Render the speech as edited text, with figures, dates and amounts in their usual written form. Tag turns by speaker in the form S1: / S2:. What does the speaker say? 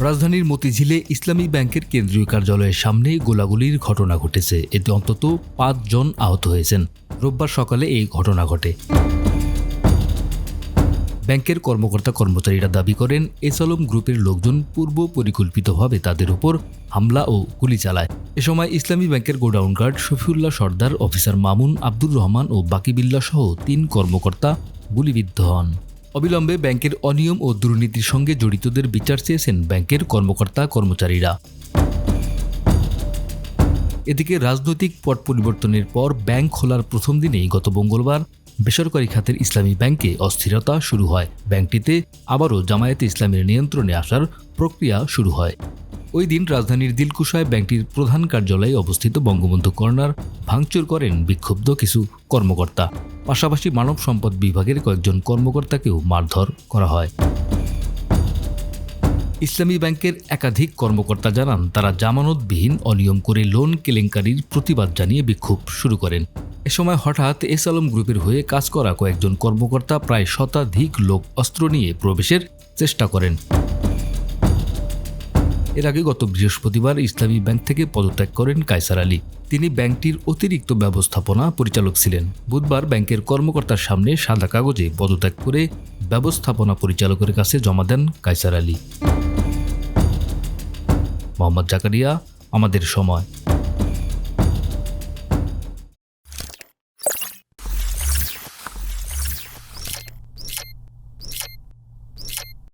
S1: রাজধানীর মতিঝিলে ইসলামী ব্যাংকের কেন্দ্রীয় কার্যালয়ের সামনে গোলাগুলির ঘটনা ঘটেছে। এতে অন্তত ৫ জন আহত হয়েছেন। রোববার সকালে এই ঘটনা ঘটে। ব্যাংকের কর্মকর্তা-কর্মচারীরা দাবি করেন, এসআলম গ্রুপের লোকজন পূর্ব পরিকল্পিতভাবে তাদের উপর হামলা ও গুলি চালায়। এ সময় ইসলামী ব্যাংকের গোডাউন গার্ড শফিউল্লাহ সর্দার, অফিসার মামুন, আব্দুর রহমান ও বাকিবিল্লাহ সহ ৩ কর্মকর্তা গুলিবিদ্ধ হন। অবিলম্বে ব্যাংকের অনিয়ম ও দুর্নীতির সঙ্গে জড়িতদের বিচার চেয়েছেন ব্যাংকের কর্মকর্তা-কর্মচারীরা। এদিকে রাজনৈতিক পট পরিবর্তনের পর ব্যাংক খোলার প্রথম দিনেই গত মঙ্গলবার বেসরকারি খাতের ইসলামী ব্যাংকে অস্থিরতা শুরু হয়। ব্যাংকটিতে আবারও জামায়াতে ইসলামের নিয়ন্ত্রণে আসার প্রক্রিয়া শুরু হয়। ওই দিন রাজধানীর দিলকুশায় ব্যাংকটির প্রধান কার্যালয়ে অবস্থিত বঙ্গবন্ধু কর্নার ভাঙচুর করেন বিক্ষুব্ধ কিছু কর্মকর্তা। পাশাপাশি মানব সম্পদ বিভাগের কয়েকজন কর্মকর্তাকেও মারধর করা হয়। ইসলামী ব্যাংকের একাধিক কর্মকর্তা জানান, তারা জামানতবিহীন অনিয়ম করে লোন কেলেঙ্কারির প্রতিবাদ জানিয়ে বিক্ষোভ শুরু করেন। এ সময় হঠাৎ এসআলম গ্রুপের হয়ে কাজ করা কয়েকজন কর্মকর্তা প্রায় শতাধিক লোক অস্ত্র নিয়ে প্রবেশের চেষ্টা করেন। এর আগে গত বৃহস্পতিবার ইসলামী ব্যাংক থেকে পদত্যাগ করেন কায়সার আলী। তিনি ব্যাংকটির অতিরিক্ত ব্যবস্থাপনা পরিচালক ছিলেন। বুধবার ব্যাংকের কর্মকর্তার সামনে সাদা কাগজে পদত্যাগ করে ব্যবস্থাপনা পরিচালকের কাছে জমা দেন কায়সার আলী। মোহাম্মদ জাকারিয়া, আমাদের সময়।